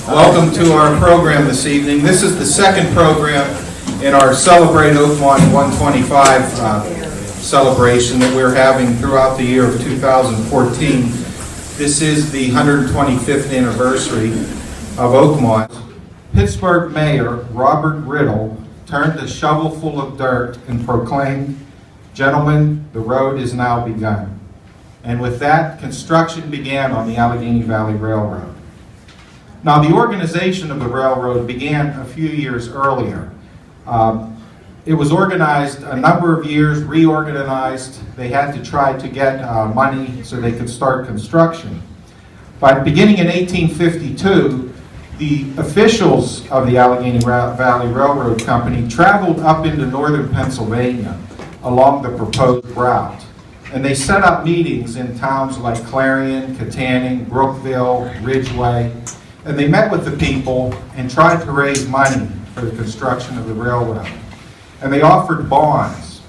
Welcome to our program this evening. This is the second program in our Celebrate Oakmont 125 celebration that we're having throughout the year of 2014. This is the 125th anniversary of Oakmont. Pittsburgh Mayor Robert Riddle turned a shovel full of dirt and proclaimed, "Gentlemen, the road is now begun." And with that, construction began on the Allegheny Valley Railroad. Now, the organization of the railroad began a few years earlier. It was organized a number of years, reorganized. They had to try to get money so they could start construction. But beginning in 1852, the officials of the Allegheny Valley Railroad Company traveled up into northern Pennsylvania along the proposed route. And they set up meetings in towns like Clarion, Katanning, Brookville, Ridgeway, and they met with the people and tried to raise money for the construction of the railroad. And they offered bonds,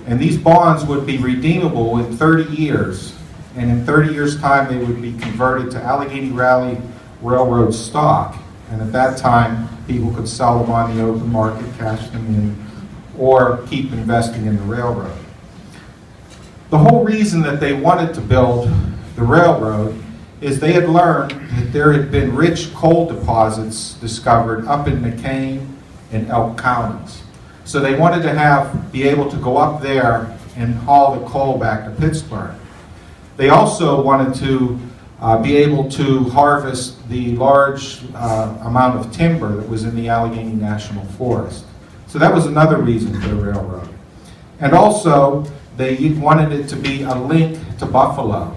and these bonds would be redeemable in 30 years, and in 30 years' time they would be converted to Allegheny Valley Railroad stock, and at that time people could sell them on the open market, cash them in, or keep investing in the railroad. The whole reason that they wanted to build the railroad is they had learned that there had been rich coal deposits discovered up in McCain and Elk counties. So they wanted to be able to go up there and haul the coal back to Pittsburgh. They also wanted to be able to harvest the large amount of timber that was in the Allegheny National Forest. So that was another reason for the railroad. And also, they wanted it to be a link to Buffalo,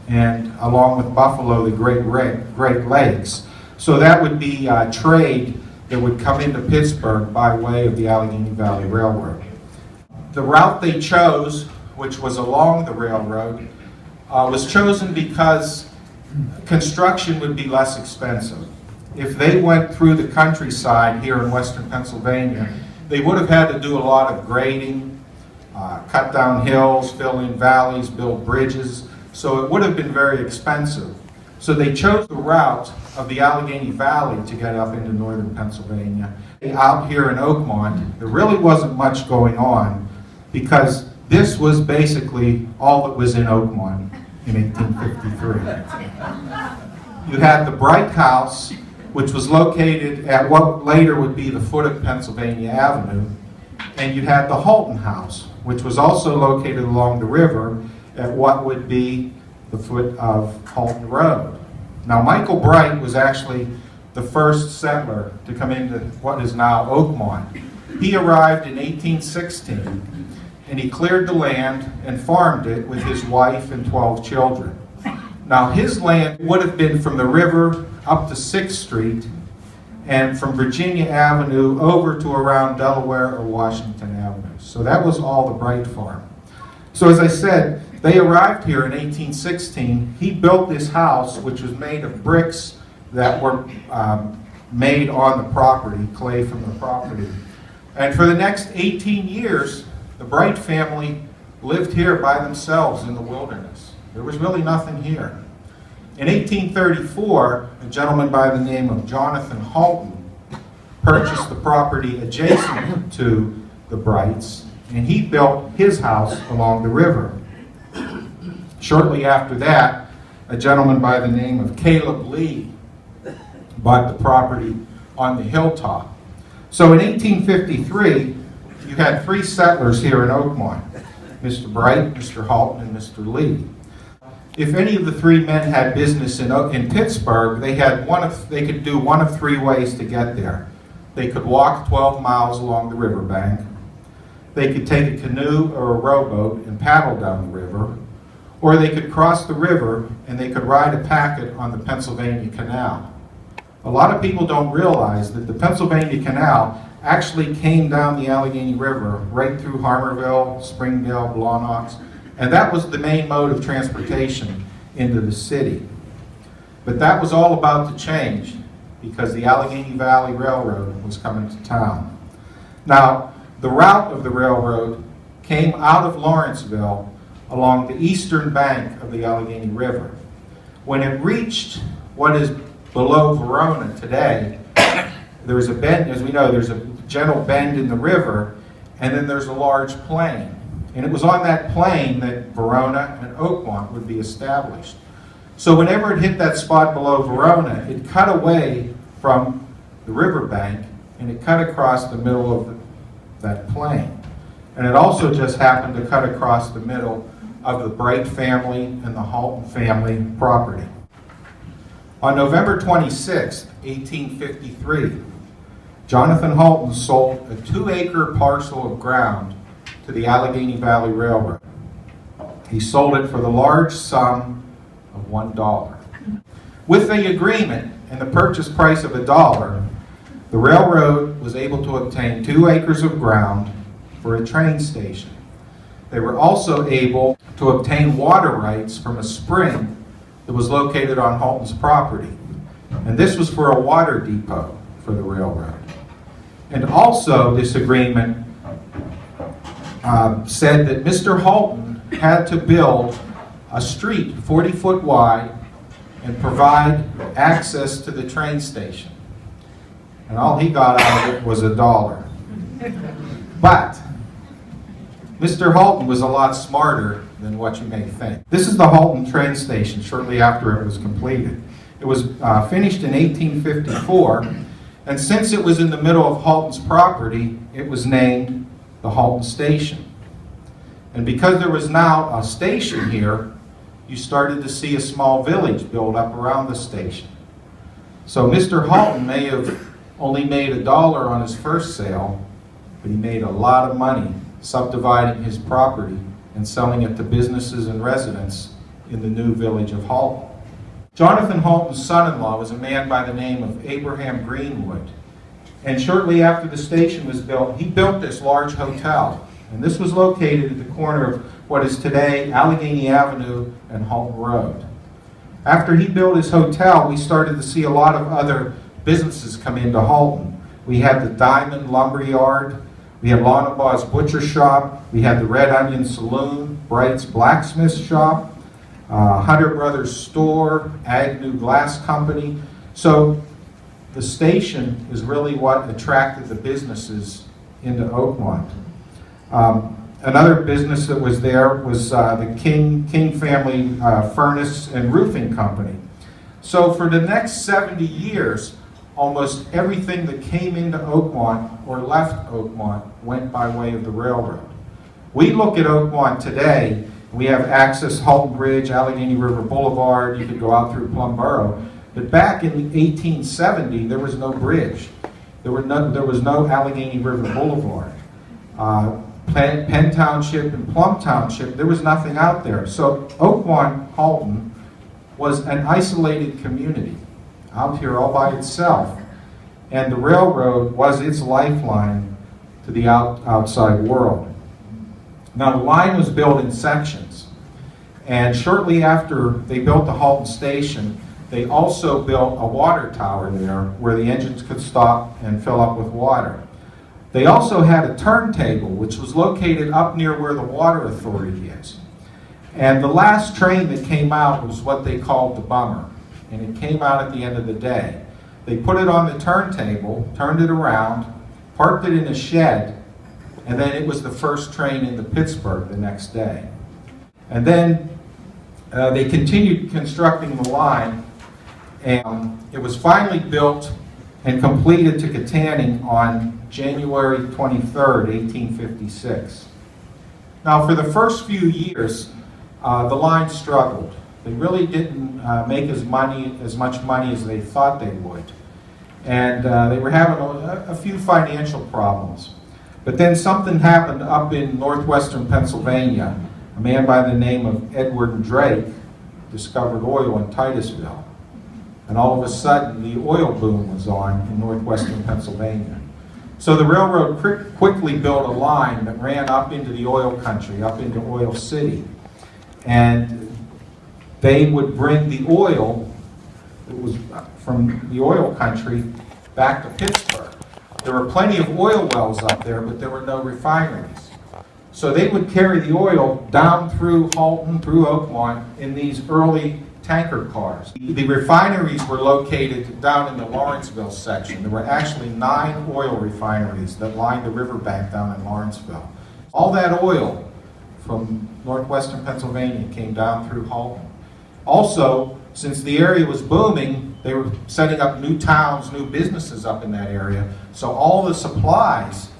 and along with Buffalo, the Great Lakes. So that would be trade that would come into Pittsburgh by way of the Allegheny Valley Railroad. The route they chose, which was along the railroad, was chosen because construction would be less expensive. If they went through the countryside here in western Pennsylvania, they would have had to do a lot of grading, cut down hills, fill in valleys, build bridges, so it would have been very expensive. So they chose the route of the Allegheny Valley to get up into northern Pennsylvania. Out here in Oakmont, there really wasn't much going on because this was basically all that was in Oakmont in 1853. You had the Bright House, which was located at what later would be the foot of Pennsylvania Avenue, and you had the Halton House, which was also located along the river at what would be the foot of Halton Road. Now, Michael Bryant was actually the first settler to come into what is now Oakmont. He arrived in 1816, and he cleared the land and farmed it with his wife and 12 children. Now, his land would have been from the river up to 6th Street, and from Virginia Avenue over to around Delaware or Washington Avenue. So that was all the Bright farm. So as I said, they arrived here in 1816. He built this house, which was made of bricks that were made on the property, clay from the property. And for the next 18 years, the Bright family lived here by themselves in the wilderness. There was really nothing here. In 1834, a gentleman by the name of Jonathan Halton purchased the property adjacent to the Brights, and he built his house along the river. Shortly after that, a gentleman by the name of Caleb Lee bought the property on the hilltop. So in 1853, you had 3 settlers here in Oakmont, Mr. Bright, Mr. Halton, and Mr. Lee. If any of the 3 men had business in Pittsburgh, they could do one of 3 ways to get there. They could walk 12 miles along the riverbank. They could take a canoe or a rowboat and paddle down the river, or they could cross the river and they could ride a packet on the Pennsylvania Canal. A lot of people don't realize that the Pennsylvania Canal actually came down the Allegheny River right through Harmerville, Springdale, Blawnox, and that was the main mode of transportation into the city. But that was all about to change because the Allegheny Valley Railroad was coming to town. Now, the route of the railroad came out of Lawrenceville along the eastern bank of the Allegheny River. When it reached what is below Verona today, there's a bend, as we know, there's a gentle bend in the river, and then there's a large plain. And it was on that plain that Verona and Oakmont would be established. So whenever it hit that spot below Verona, it cut away from the riverbank, and it cut across the middle of that plain. And it also just happened to cut across the middle of the Bright family and the Halton family property. On November 26, 1853, Jonathan Halton sold a 2-acre parcel of ground to the Allegheny Valley Railroad. He sold it for the large sum of $1. With the agreement and the purchase price of $1, the railroad was able to obtain 2 acres of ground for a train station. They were also able to obtain water rights from a spring that was located on Halton's property. And this was for a water depot for the railroad. And also this agreement said that Mr. Halton had to build a street 40 foot wide and provide access to the train station. And all he got out of it was $1. But Mr. Halton was a lot smarter than what you may think. This is the Halton train station shortly after it was completed. It was finished in 1854, and since it was in the middle of Halton's property, it was named the Halton Station. And because there was now a station here, you started to see a small village build up around the station. So Mr. Halton may have only made $1 on his first sale, but he made a lot of money subdividing his property and selling it to businesses and residents in the new village of Halton. Jonathan Halton's son-in-law was a man by the name of Abraham Greenwood. And shortly after the station was built, he built this large hotel. And this was located at the corner of what is today Allegheny Avenue and Halton Road. After he built his hotel, we started to see a lot of other businesses come into Halton. We had the Diamond Lumber Yard, we had Lawnabaw's Butcher Shop, we had the Red Onion Saloon, Bright's Blacksmith Shop, Hunter Brothers Store, Agnew Glass Company. So the station is really what attracted the businesses into Oakmont. Another business that was there was the King family Furnace and Roofing Company. So for the next 70 years, almost everything that came into Oakmont or left Oakmont went by way of the railroad. We look at Oakmont today, we have access Halton Bridge, Allegheny River Boulevard, you could go out through Plum Borough, but back in 1870 there was no bridge. There was no Allegheny River Boulevard. Penn Township and Plum Township, there was nothing out there. So Oakmont, Halton, was an isolated community out here all by itself. And the railroad was its lifeline to the outside world. Now the line was built in sections. And shortly after they built the Halton Station, they also built a water tower there where the engines could stop and fill up with water. They also had a turntable, which was located up near where the water authority is. And the last train that came out was what they called the bummer. And it came out at the end of the day. They put it on the turntable, turned it around, parked it in a shed, and then it was the first train into Pittsburgh the next day. And then they continued constructing the line, and it was finally built and completed to Katanning on January 23rd, 1856. Now, for the first few years, the line struggled. They really didn't make as much money as they thought they would. And they were having a few financial problems. But then something happened up in northwestern Pennsylvania. A man by the name of Edward Drake discovered oil in Titusville. And all of a sudden, the oil boom was on in northwestern Pennsylvania. So the railroad quickly built a line that ran up into the oil country, up into Oil City. And they would bring the oil that was from the oil country back to Pittsburgh. There were plenty of oil wells up there, but there were no refineries. So they would carry the oil down through Halton, through Oakmont, in these early tanker cars. The refineries were located down in the Lawrenceville section. There were actually 9 oil refineries that lined the riverbank down in Lawrenceville. All that oil from northwestern Pennsylvania came down through Halton. Also, since the area was booming, they were setting up new towns, new businesses up in that area. So all the supplies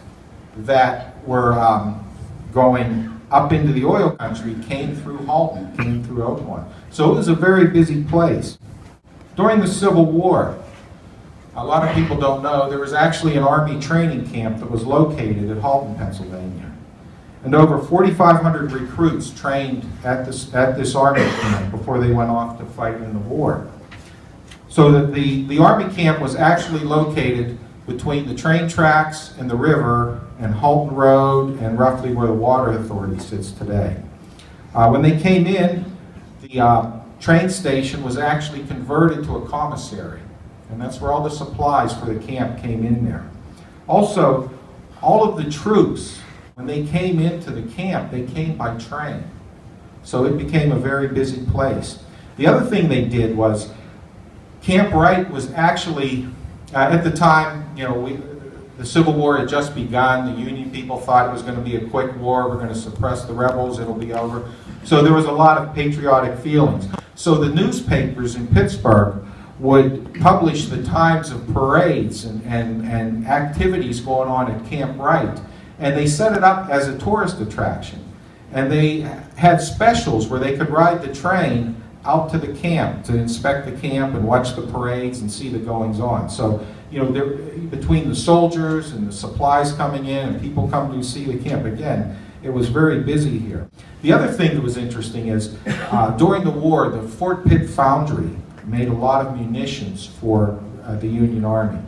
that were going up into the oil country came through Halton, came through Oakmont. So it was a very busy place. During the Civil War, a lot of people don't know, there was actually an Army training camp that was located at Halton, Pennsylvania. And over 4,500 recruits trained at this Army camp before they went off to fight in the war. So that the Army camp was actually located between the train tracks and the river and Halton Road and roughly where the Water Authority sits today. When they came in, the train station was actually converted to a commissary, and that's where all the supplies for the camp came in there. Also, all of the troops, when they came into the camp, they came by train. So it became a very busy place. The other thing they did was, Camp Wright was actually, at the time, you know, the Civil War had just begun. The Union people thought it was going to be a quick war. We're going to suppress the rebels. It'll be over. So there was a lot of patriotic feelings. So the newspapers in Pittsburgh would publish the times of parades and activities going on at Camp Wright. And they set it up as a tourist attraction. And they had specials where they could ride the train out to the camp to inspect the camp and watch the parades and see the goings-on. So, you know, between the soldiers and the supplies coming in and people coming to see the camp, again, it was very busy here. The other thing that was interesting is during the war, the Fort Pitt Foundry made a lot of munitions for the Union Army.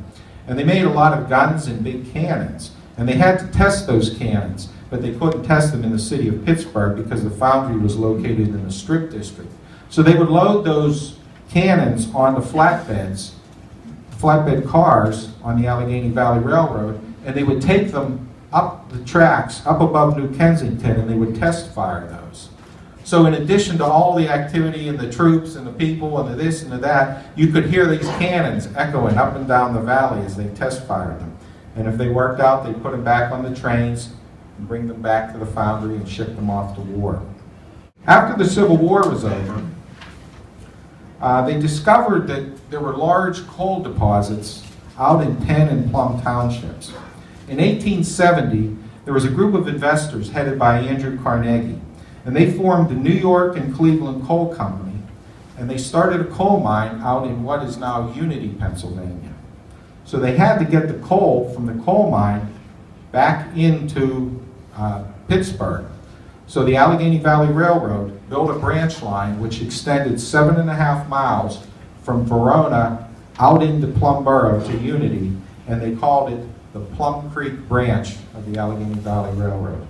And they made a lot of guns and big cannons. And they had to test those cannons, but they couldn't test them in the city of Pittsburgh because the foundry was located in the Strip District. So they would load those cannons on the flatbed cars on the Allegheny Valley Railroad, and they would take them up the tracks, up above New Kensington, and they would test fire those. So in addition to all the activity and the troops and the people and the this and the that, you could hear these cannons echoing up and down the valley as they test fired them. And if they worked out, they'd put them back on the trains and bring them back to the foundry and ship them off to war. After the Civil War was over, they discovered that there were large coal deposits out in Penn and Plum townships. In 1870, there was a group of investors headed by Andrew Carnegie, and they formed the New York and Cleveland Coal Company, and they started a coal mine out in what is now Unity, Pennsylvania. So they had to get the coal from the coal mine back into Pittsburgh. So the Allegheny Valley Railroad built a branch line which extended 7.5 miles from Verona out into Plum Borough to Unity, and they called it the Plum Creek branch of the Allegheny Valley Railroad.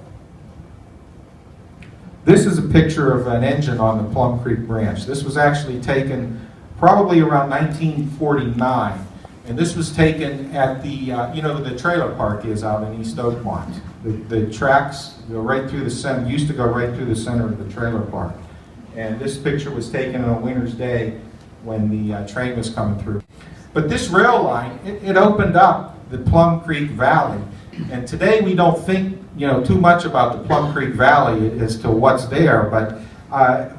This is a picture of an engine on the Plum Creek branch. This was actually taken probably around 1949. And this was taken at the, you know, the trailer park is out in East Oakmont. The tracks go right through the center, used to go right through the center of the trailer park. And this picture was taken on a winter's day when the train was coming through. But this rail line, it opened up the Plum Creek Valley. And today we don't think, you know, too much about the Plum Creek Valley as to what's there, but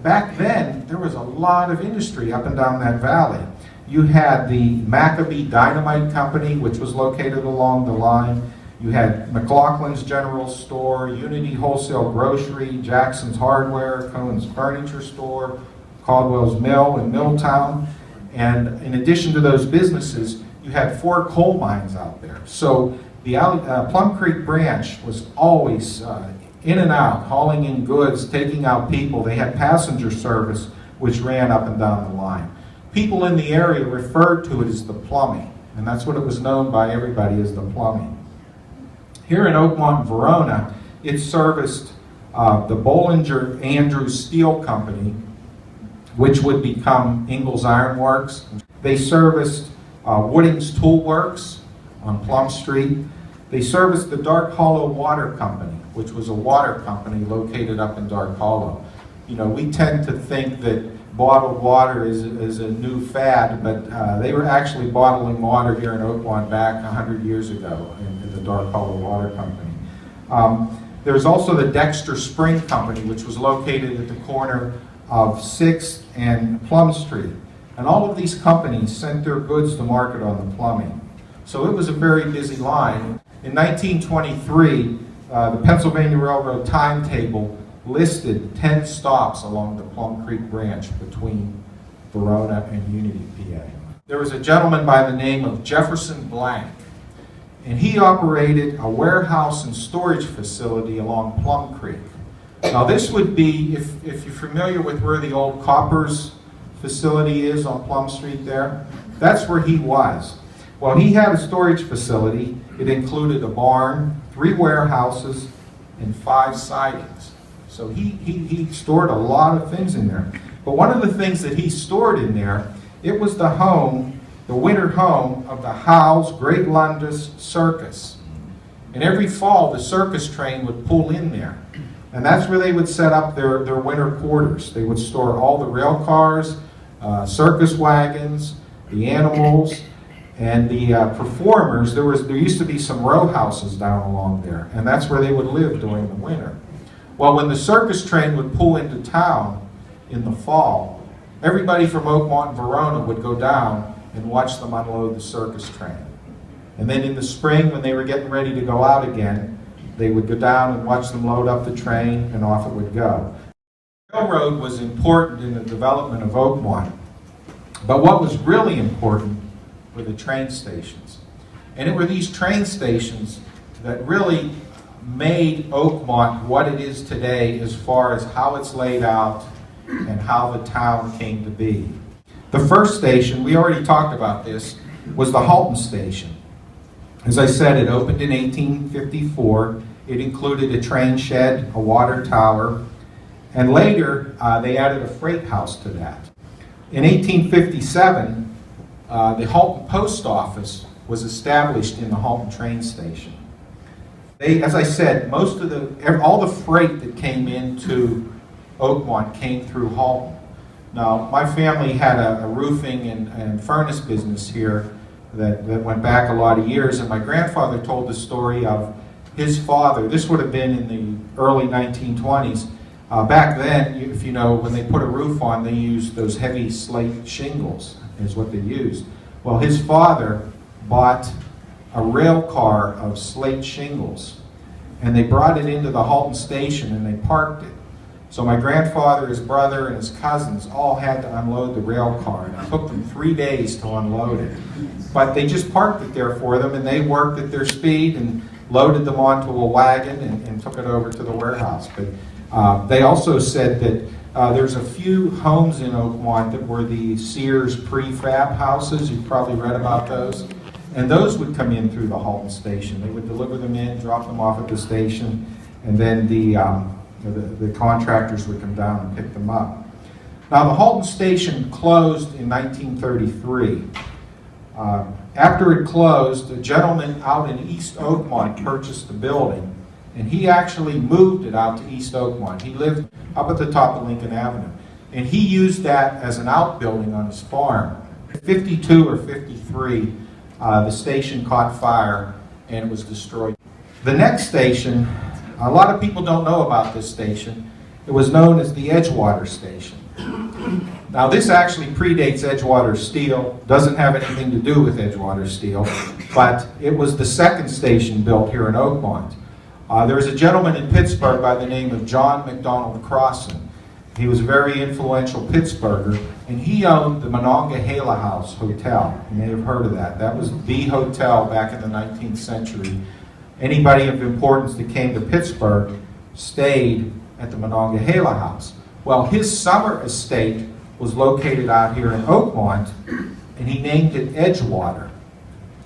back then there was a lot of industry up and down that valley. You had the Maccabee Dynamite Company, which was located along the line. You had McLaughlin's General Store, Unity Wholesale Grocery, Jackson's Hardware, Cohen's Furniture Store, Caldwell's Mill in Milltown. And in addition to those businesses, you had 4 coal mines out there. So the Plum Creek branch was always in and out, hauling in goods, taking out people. They had passenger service, which ran up and down the line. People in the area referred to it as the plumbing, and that's what it was known by everybody as the plumbing. Here in Oakmont, Verona, it serviced the Bollinger Andrews Steel Company, which would become Ingalls Iron Works. They serviced Wooding's Tool Works on Plum Street. They serviced the Dark Hollow Water Company, which was a water company located up in Dark Hollow. You know, we tend to think that bottled water is a new fad, but they were actually bottling water here in Oakmont back 100 years ago in the Dark Hollow Water Company. There's also the Dexter Spring Company, which was located at the corner of 6th and Plum Street. And all of these companies sent their goods to market on the plumbing. So it was a very busy line. In 1923, the Pennsylvania Railroad timetable listed 10 stops along the Plum Creek branch between Verona and Unity, PA. There was a gentleman by the name of Jefferson Blanc, and he operated a warehouse and storage facility along Plum Creek. Now this would be, if you're familiar with where the old Coppers facility is on Plum Street there, that's where he was. Well, he had a storage facility. It included a barn, 3 warehouses, and 5 sidings. So he stored a lot of things in there. But one of the things that he stored in there, it was the home, the winter home of the Howes Great Londis Circus. And every fall, the circus train would pull in there. And that's where they would set up their winter quarters. They would store all the rail cars, circus wagons, the animals, and the performers. There used to be some row houses down along there, and that's where they would live during the winter. Well, when the circus train would pull into town in the fall, everybody from Oakmont and Verona would go down and watch them unload the circus train. And then in the spring, when they were getting ready to go out again, they would go down and watch them load up the train, and off it would go. The railroad was important in the development of Oakmont, but what was really important were the train stations. And it were these train stations that really made Oakmont what it is today as far as how it's laid out and how the town came to be. The first station, we already talked about this, was the Halton Station. As I said, it opened in 1854. It included a train shed, a water tower, and later they added a freight house to that. In 1857, the Halton Post Office was established in the Halton train station. As I said, all the freight that came into Oakmont came through Halton. Now, my family had a roofing and furnace business here that went back a lot of years, and my grandfather told the story of his father. This would have been in the early 1920s. Back then, if you know, when they put a roof on, they used those heavy slate shingles, is what they used. Well, his father bought a rail car of slate shingles, and they brought it into the Halton station and they parked it. So my grandfather, his brother, and his cousins all had to unload the rail car, and it took them 3 days to unload it. But they just parked it there for them, and they worked at their speed and loaded them onto a wagon and took it over to the warehouse. But they also said that there's a few homes in Oakmont that were the Sears prefab houses. You've probably read about those. And those would come in through the Halton station. They would deliver them in, drop them off at the station, and then the contractors would come down and pick them up. Now, the Halton station closed in 1933. After it closed, a gentleman out in East Oakmont purchased the building, and he actually moved it out to East Oakmont. He lived up at the top of Lincoln Avenue, and he used that as an outbuilding on his farm. 52 or 53, the station caught fire and it was destroyed. The next station, a lot of people don't know about this station. It was known as the Edgewater Station. Now, this actually predates Edgewater Steel, doesn't have anything to do with Edgewater Steel, but it was the second station built here in Oakmont. There was a gentleman in Pittsburgh by the name of John McDonald Crossan. He was a very influential Pittsburgher, and he owned the Monongahela House Hotel. You may have heard of that. That was the hotel back in the 19th century. Anybody of importance that came to Pittsburgh stayed at the Monongahela House. Well, his summer estate was located out here in Oakmont, and he named it Edgewater.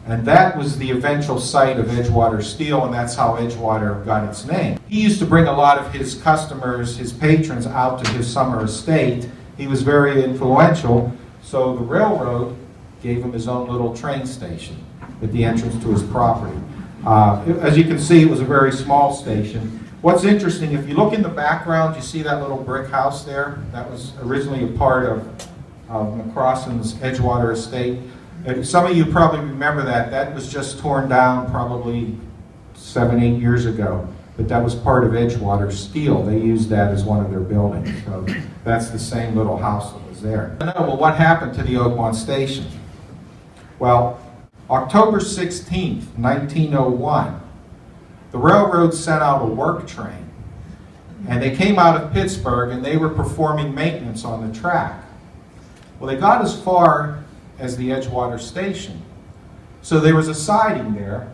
And that was the eventual site of Edgewater Steel, and that's how Edgewater got its name. He used to bring a lot of his customers, his patrons, out to his summer estate. He was very influential, so the railroad gave him his own little train station at the entrance to his property. As you can see, it was a very small station. What's interesting, if you look in the background, you see that little brick house there? That was originally a part of McCrossan's Edgewater estate. And some of you probably remember that. That was just torn down probably 7, 8 years ago. But that was part of Edgewater Steel. They used that as one of their buildings. So that's the same little house that was there. Well, what happened to the Oakmont Station? Well, October 16th, 1901, the railroad sent out a work train. And they came out of Pittsburgh and they were performing maintenance on the track. Well, they got as far as the Edgewater Station. So there was a siding there,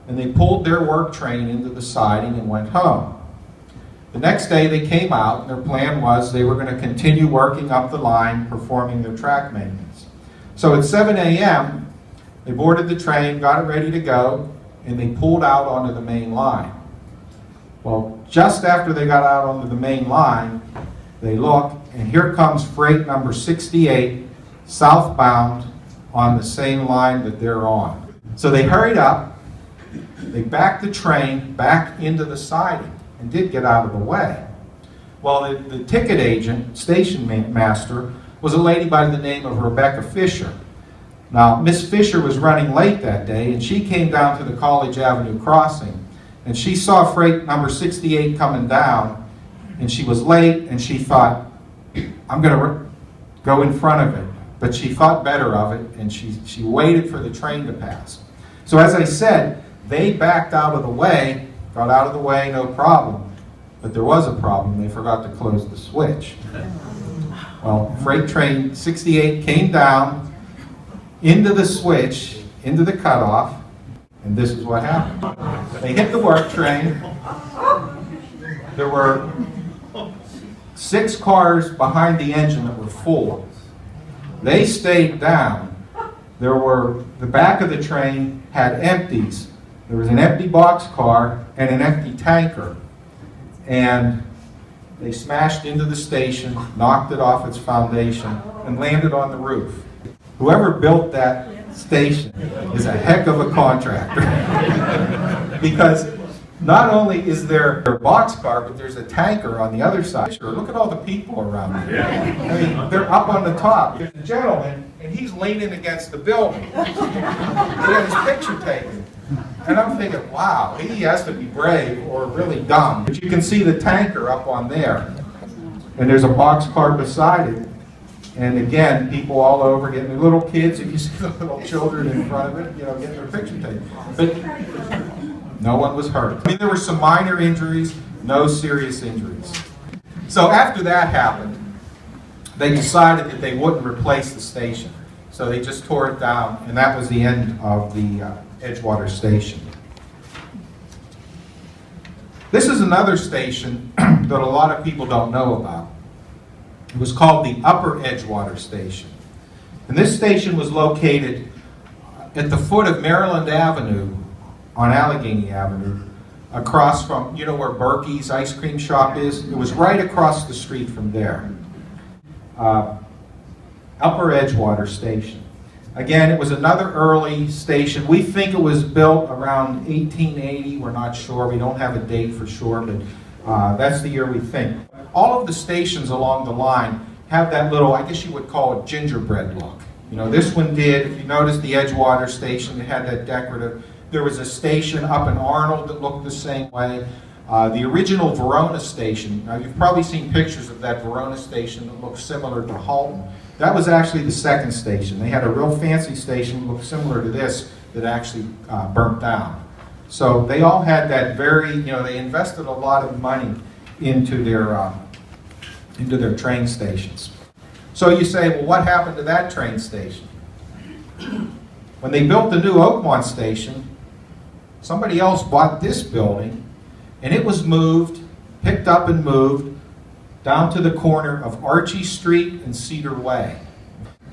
and they pulled their work train into the siding and went home. The next day they came out, and their plan was they were going to continue working up the line, performing their track maintenance. So at 7 a.m., they boarded the train, got it ready to go, and they pulled out onto the main line. Well, just after they got out onto the main line, they look, and here comes freight number 68, southbound, on the same line that they're on. So they hurried up, they backed the train back into the siding and did get out of the way. Well, the ticket agent, station master, was a lady by the name of Rebecca Fisher. Now, Miss Fisher was running late that day, and she came down to the College Avenue crossing, and she saw freight number 68 coming down, and she was late, and she thought, I'm going to go in front of it. But she thought better of it, and she waited for the train to pass. So as I said, they backed out of the way, got out of the way, no problem. But there was a problem. They forgot to close the switch. Well, freight train 68 came down into the switch, into the cutoff, and this is what happened. They hit the work train. There were 6 cars behind the engine that were full. They stayed down. The back of the train had empties. There was an empty boxcar and an empty tanker. And they smashed into the station, knocked it off its foundation, and landed on the roof. Whoever built that station is a heck of a contractor. Because not only is there a boxcar, but there's a tanker on the other side. Sure, look at all the people around here. I mean, they're up on the top. There's a gentleman, and he's leaning against the building. He had his picture taken. And I'm thinking, wow, he has to be brave or really dumb. But you can see the tanker up on there. And there's a boxcar beside it. And again, people all over getting their little kids, if you see the little children in front of it, getting their picture taken. But no one was hurt. I mean, there were some minor injuries, no serious injuries. So after that happened, they decided that they wouldn't replace the station. So they just tore it down, and that was the end of the Edgewater Station. This is another station that a lot of people don't know about. It was called the Upper Edgewater Station. And this station was located at the foot of Maryland Avenue on Allegheny Avenue, across from, where Berkey's ice cream shop is? It was right across the street from there. Upper Edgewater Station. Again, it was another early station. We think it was built around 1880. We're not sure. We don't have a date for sure, but that's the year we think. All of the stations along the line have that little, I guess you would call it gingerbread look. This one did. If you notice the Edgewater Station, it had that decorative. There was a station up in Arnold that looked the same way. The original Verona station, now you've probably seen pictures of that Verona station that looked similar to Halton. That was actually the second station. They had a real fancy station that looked similar to this that actually burnt down. So they all had that very, they invested a lot of money into their train stations. So you say, well, what happened to that train station? When they built the new Oakmont Station, somebody else bought this building, and it was moved, picked up and moved, down to the corner of Archie Street and Cedar Way.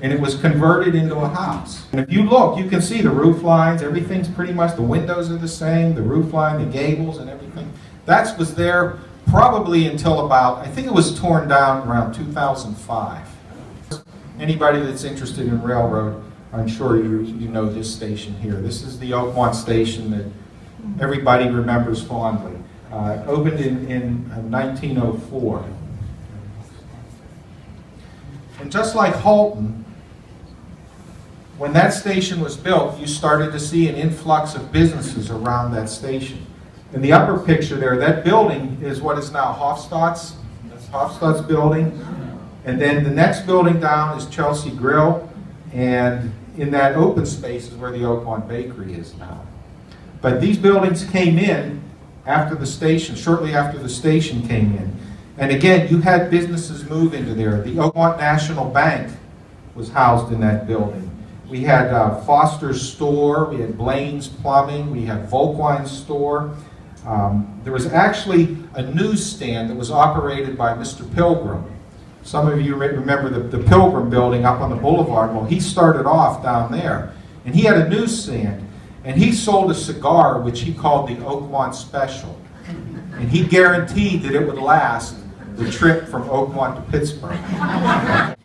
And it was converted into a house. And if you look, you can see the roof lines, everything's pretty much, the windows are the same, the roof line, the gables and everything. That was there probably until about, I think it was torn down around 2005. Anybody that's interested in railroad, I'm sure you know this station here. This is the Oakmont Station that everybody remembers fondly. Opened in 1904. And just like Halton, when that station was built, you started to see an influx of businesses around that station. In the upper picture there, that building is what is now Hofstadt's. That's Hofstadt's building. And then the next building down is Chelsea Grill. And in that open space is where the Oakmont Bakery is now. But these buildings came in after the station, shortly after the station came in. And again, you had businesses move into there. The Oakmont National Bank was housed in that building. We had Foster's Store, we had Blaine's Plumbing, we had Volkwine's Store. There was actually a newsstand that was operated by Mr. Pilgrim. Some of you remember the Pilgrim building up on the boulevard. Well, he started off down there. And he had a newsstand. And he sold a cigar which he called the Oakmont Special. And he guaranteed that it would last the trip from Oakmont to Pittsburgh.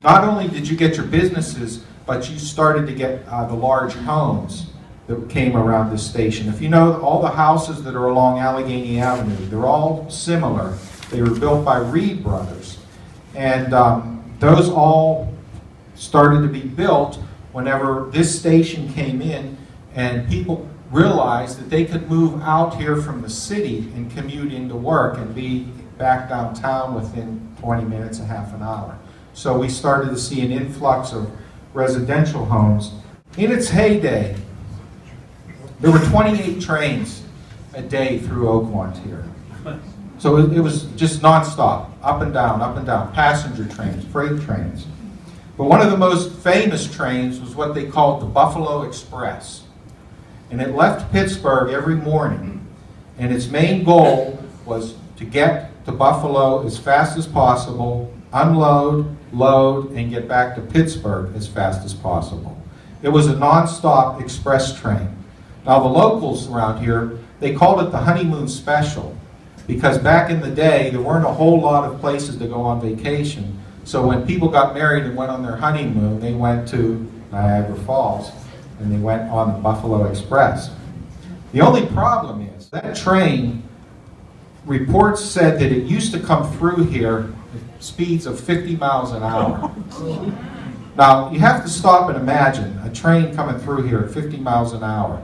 Not only did you get your businesses, but you started to get the large homes that came around this station. If you know, all the houses that are along Allegheny Avenue, they're all similar. They were built by Reid Brothers. And those all started to be built whenever this station came in, and people realized that they could move out here from the city and commute into work and be back downtown within 20 minutes, a half an hour. So we started to see an influx of residential homes. In its heyday, there were 28 trains a day through Oakmont here. So it was just nonstop, up and down, passenger trains, freight trains. But one of the most famous trains was what they called the Buffalo Express. And it left Pittsburgh every morning. And its main goal was to get to Buffalo as fast as possible, unload, load, and get back to Pittsburgh as fast as possible. It was a nonstop express train. Now the locals around here, they called it the honeymoon special, because back in the day, there weren't a whole lot of places to go on vacation. So when people got married and went on their honeymoon, they went to Niagara Falls, and they went on the Buffalo Express. The only problem is, that train, reports said that it used to come through here at speeds of 50 miles an hour. Now, you have to stop and imagine a train coming through here at 50 miles an hour.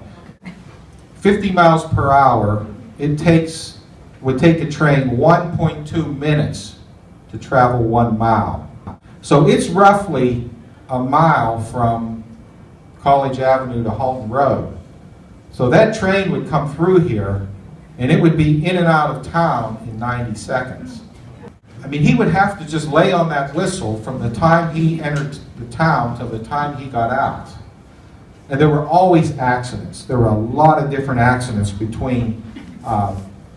50 miles per hour, would take a train 1.2 minutes to travel 1 mile. So it's roughly a mile from College Avenue to Halton Road. So that train would come through here, and it would be in and out of town in 90 seconds. I mean, he would have to just lay on that whistle from the time he entered the town till the time he got out. And there were always accidents. There were a lot of different accidents between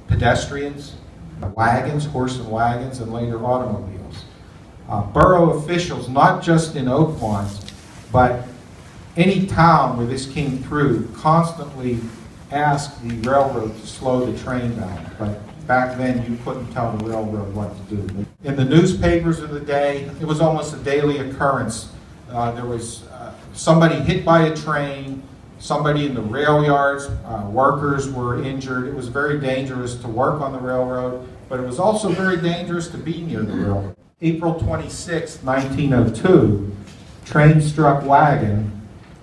pedestrians, wagons, horse and wagons, and later automobiles. Borough officials, not just in Oakmont, but any town where this came through, constantly asked the railroad to slow the train down. But back then, you couldn't tell the railroad what to do. In the newspapers of the day, it was almost a daily occurrence. There was somebody hit by a train, somebody in the rail yards, workers were injured. It was very dangerous to work on the railroad, but it was also very dangerous to be near the railroad. April 26, 1902, train struck wagon.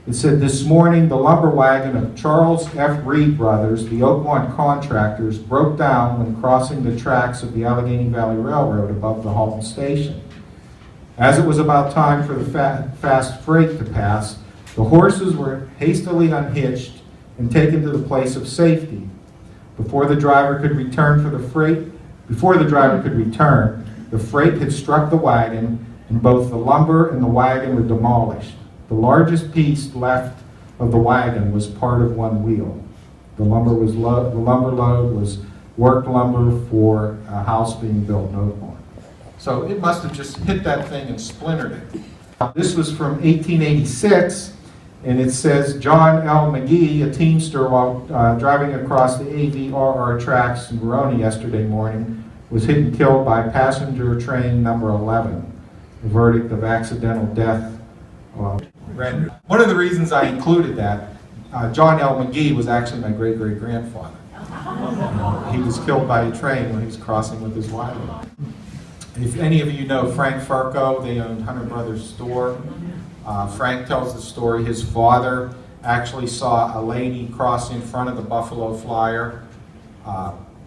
It said, this morning the lumber wagon of Charles F. Reid Brothers, the Oakmont contractors, broke down when crossing the tracks of the Allegheny Valley Railroad above the Halton Station. As it was about time for the fast freight to pass, the horses were hastily unhitched and taken to the place of safety. Before the driver could return, the freight had struck the wagon, and both the lumber and the wagon were demolished. The largest piece left of the wagon was part of one wheel. The lumber load was worked lumber for a house being built in Oakmont. So it must have just hit that thing and splintered it. This was from 1886, and it says John L. McGee, a teamster, while driving across the AVRR tracks in Verona yesterday morning, was hit and killed by passenger train number 11. The verdict of accidental death rendered. One of the reasons I included that, John L. McGee was actually my great-great-grandfather. He was killed by a train when he was crossing with his wagon. If any of you know Frank Farco, they owned Hunter Brothers store. Frank tells the story. His father actually saw a lady cross in front of the Buffalo Flyer.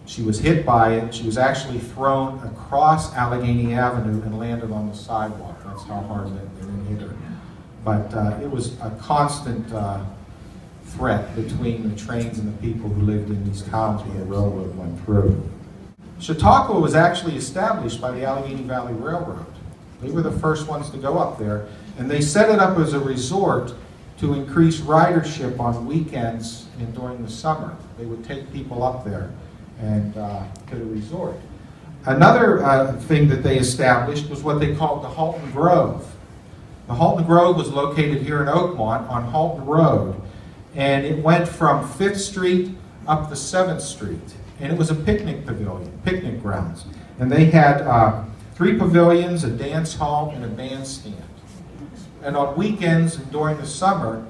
She was hit by it. She was actually thrown across Allegheny Avenue and landed on the sidewalk. That's how hard they hit her. But it was a constant threat between the trains and the people who lived in these towns where the railroad went through. Chautauqua was actually established by the Allegheny Valley Railroad. They were the first ones to go up there, and they set it up as a resort to increase ridership on weekends and during the summer. They would take people up there and to the resort. Another thing that they established was what they called the Halton Grove. The Halton Grove was located here in Oakmont on Halton Road, and it went from 5th Street up to 7th Street. And it was a picnic pavilion, picnic grounds. And they had 3 pavilions, a dance hall, and a bandstand. And on weekends and during the summer,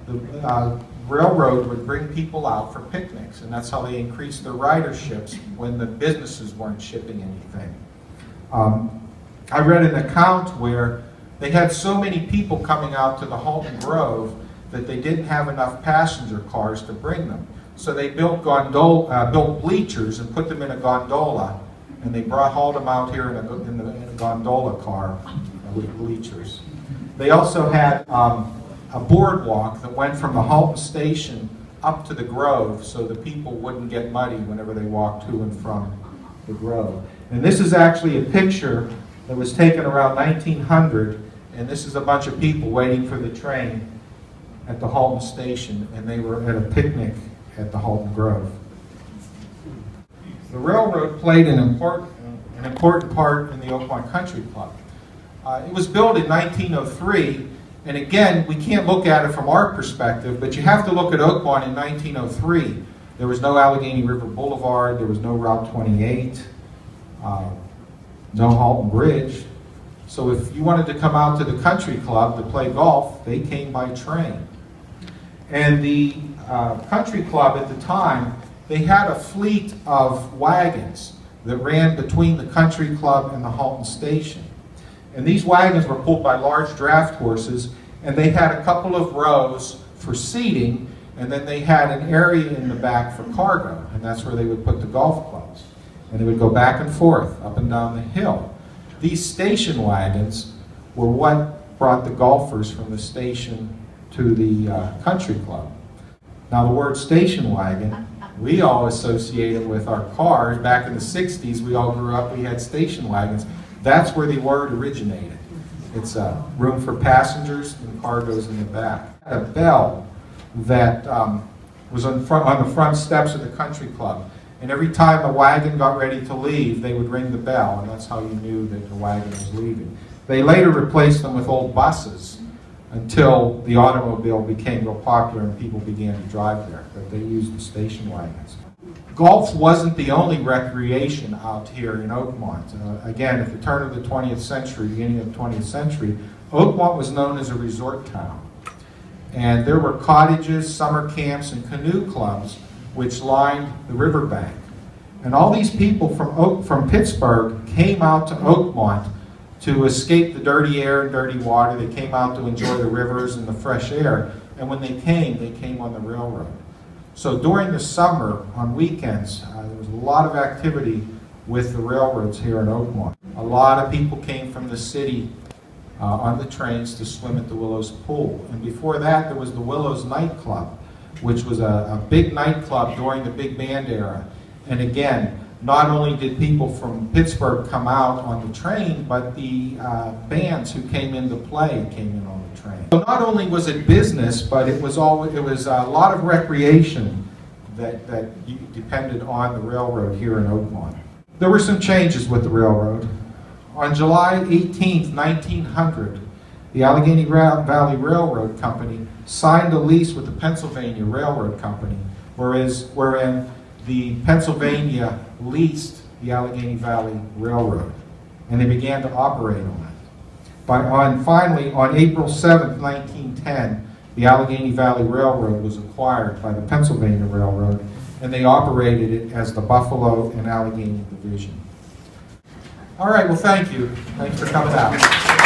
the railroad would bring people out for picnics, and that's how they increased their riderships when the businesses weren't shipping anything. I read an account where they had so many people coming out to the Halton Grove that they didn't have enough passenger cars to bring them. So they built bleachers and put them in a gondola, and they hauled them out here in a gondola car with bleachers. They also had a boardwalk that went from the Halton Station up to the Grove so the people wouldn't get muddy whenever they walked to and from the Grove. And this is actually a picture that was taken around 1900, and this is a bunch of people waiting for the train at the Halton Station, and they were at a picnic at the Halton Grove. The railroad played an important part in the Oakmont Country Club. It was built in 1903, and again, we can't look at it from our perspective, but you have to look at Oakmont in 1903. There was no Allegheny River Boulevard, there was no Route 28, no Halton Bridge. So if you wanted to come out to the country club to play golf, they came by train. And the country club at the time, they had a fleet of wagons that ran between the country club and the Halton Station. And these wagons were pulled by large draft horses, and they had a couple of rows for seating, and then they had an area in the back for cargo, and that's where they would put the golf clubs. And they would go back and forth, up and down the hill. These station wagons were what brought the golfers from the station to the country club. Now the word station wagon, we all associate it with our cars. Back in the 60s, we all grew up, we had station wagons. That's where the word originated. It's room for passengers and cargoes in the back. A bell that was on the front steps of the country club. And every time the wagon got ready to leave, they would ring the bell, and that's how you knew that the wagon was leaving. They later replaced them with old buses until the automobile became real popular and people began to drive there, but they used the station wagons. Golf wasn't the only recreation out here in Oakmont. Again, at the turn of the 20th century, beginning of the 20th century, Oakmont was known as a resort town. And there were cottages, summer camps, and canoe clubs which lined the riverbank. And all these people from Pittsburgh came out to Oakmont to escape the dirty air and dirty water. They came out to enjoy the rivers and the fresh air. And when they came on the railroad. So during the summer, on weekends, there was a lot of activity with the railroads here in Oakmont. A lot of people came from the city on the trains to swim at the Willows Pool. And before that, there was the Willows nightclub, which was a big nightclub during the big band era. And again, not only did people from Pittsburgh come out on the train, but the bands who came into play came in on the train. So not only was it business, but it was a lot of recreation that depended on the railroad here in Oakmont. There were some changes with the railroad. On July 18th, 1900, the Allegheny Valley Railroad Company signed a lease with the Pennsylvania Railroad Company, wherein the Pennsylvania leased the Allegheny Valley Railroad, and they began to operate on it. Finally, on April 7th, 1910, the Allegheny Valley Railroad was acquired by the Pennsylvania Railroad, and they operated it as the Buffalo and Allegheny Division. All right, well, thank you. Thanks for coming out.